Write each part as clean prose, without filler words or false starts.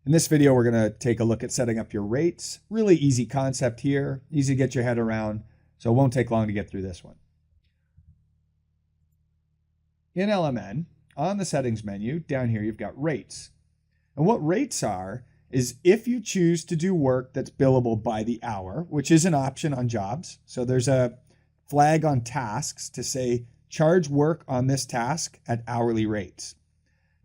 In this video, we're going to take a look at setting up your rates. Really easy concept here, easy to get your head around, so it won't take long to get through this one. In LMN, on the settings menu, down here, you've got rates. And what rates are is if you choose to do work that's billable by the hour, which is an option on jobs. So there's a flag on tasks to say, charge work on this task at hourly rates.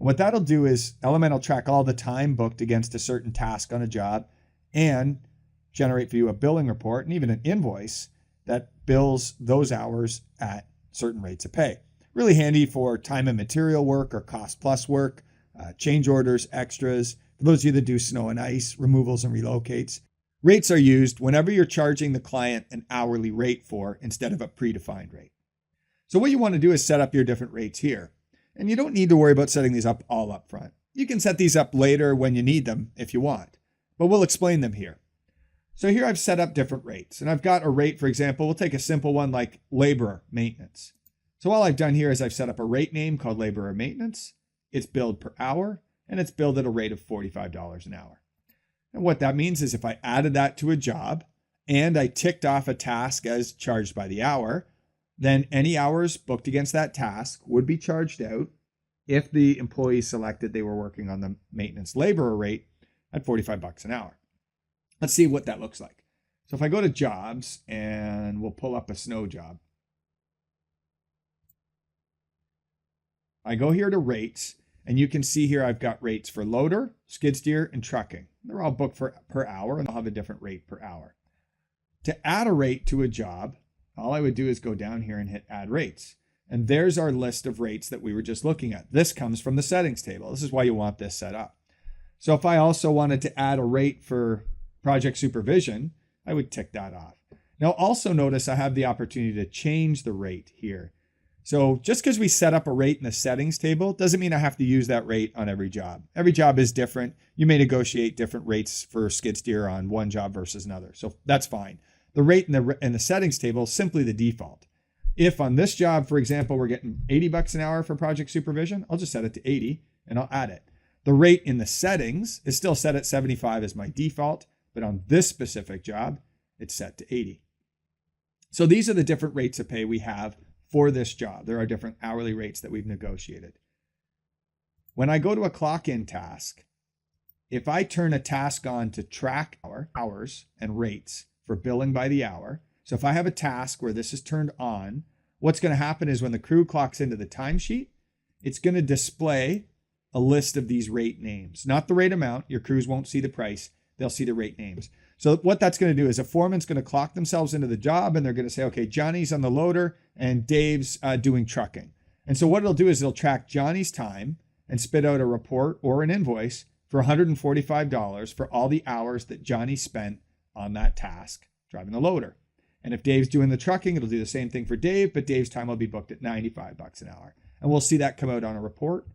What that'll do is LMN will track all the time booked against a certain task on a job and generate for you a billing report and even an invoice that bills those hours at certain rates of pay. Really handy for time and material work or cost plus work, change orders, extras. For those of you that do snow and ice removals and relocates, rates are used whenever you're charging the client an hourly rate for instead of a predefined rate. So what you want to do is set up your different rates here. And you don't need to worry about setting these up all up front. You can set these up later when you need them if you want, but we'll explain them here. So here I've set up different rates, and I've got a rate, for example, we'll take a simple one like laborer maintenance. So all I've done here is I've set up a rate name called laborer maintenance. It's billed per hour, and it's billed at a rate of $45 an hour. And what that means is if I added that to a job and I ticked off a task as charged by the hour, then any hours booked against that task would be charged out if the employee selected they were working on the maintenance laborer rate at $45 an hour. Let's see what that looks like. So if I go to jobs and we'll pull up a snow job. I go here to rates and you can see here I've got rates for loader, skid steer, and trucking. They're all booked per hour and they'll have a different rate per hour. To add a rate to a job, all I would do is go down here and hit add rates. And there's our list of rates that we were just looking at. This comes from the settings table. This is why you want this set up. So if I also wanted to add a rate for project supervision, I would tick that off. Now also notice I have the opportunity to change the rate here. So just because we set up a rate in the settings table doesn't mean I have to use that rate on every job. Every job is different. You may negotiate different rates for skid steer on one job versus another. So that's fine. The rate in the settings table is simply the default. If on this job, for example, we're getting $80 an hour for project supervision, I'll just set it to 80 and I'll add it. The rate in the settings is still set at 75 as my default, but on this specific job, it's set to 80. So these are the different rates of pay we have for this job. There are different hourly rates that we've negotiated. When I go to a clock in task, if I turn a task on to track hours and rates for billing by the hour. So if I have a task where this is turned on, what's going to happen is when the crew clocks into the timesheet, it's going to display a list of these rate names, not the rate amount. Your crews won't see the price. They'll see the rate names. So what that's going to do is a foreman's going to clock themselves into the job and they're going to say, okay, Johnny's on the loader and Dave's doing trucking. And so what it'll do is it'll track Johnny's time and spit out a report or an invoice for $145 for all the hours that Johnny spent on that task, driving the loader. And if Dave's doing the trucking, it'll do the same thing for Dave, but Dave's time will be booked at $95 an hour. And we'll see that come out on a report,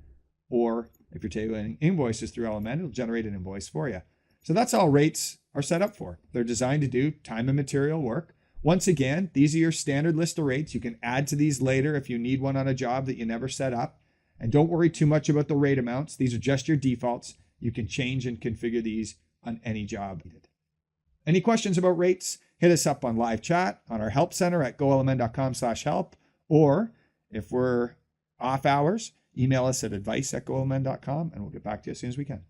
or if you're taking invoices through LMN, it'll generate an invoice for you. So that's all rates are set up for. They're designed to do time and material work. Once again, these are your standard list of rates. You can add to these later if you need one on a job that you never set up. And don't worry too much about the rate amounts. These are just your defaults. You can change and configure these on any job needed. Any questions about rates, hit us up on live chat on our help center at golmn.com/help. Or if we're off hours, email us at advice@golmn.com and we'll get back to you as soon as we can.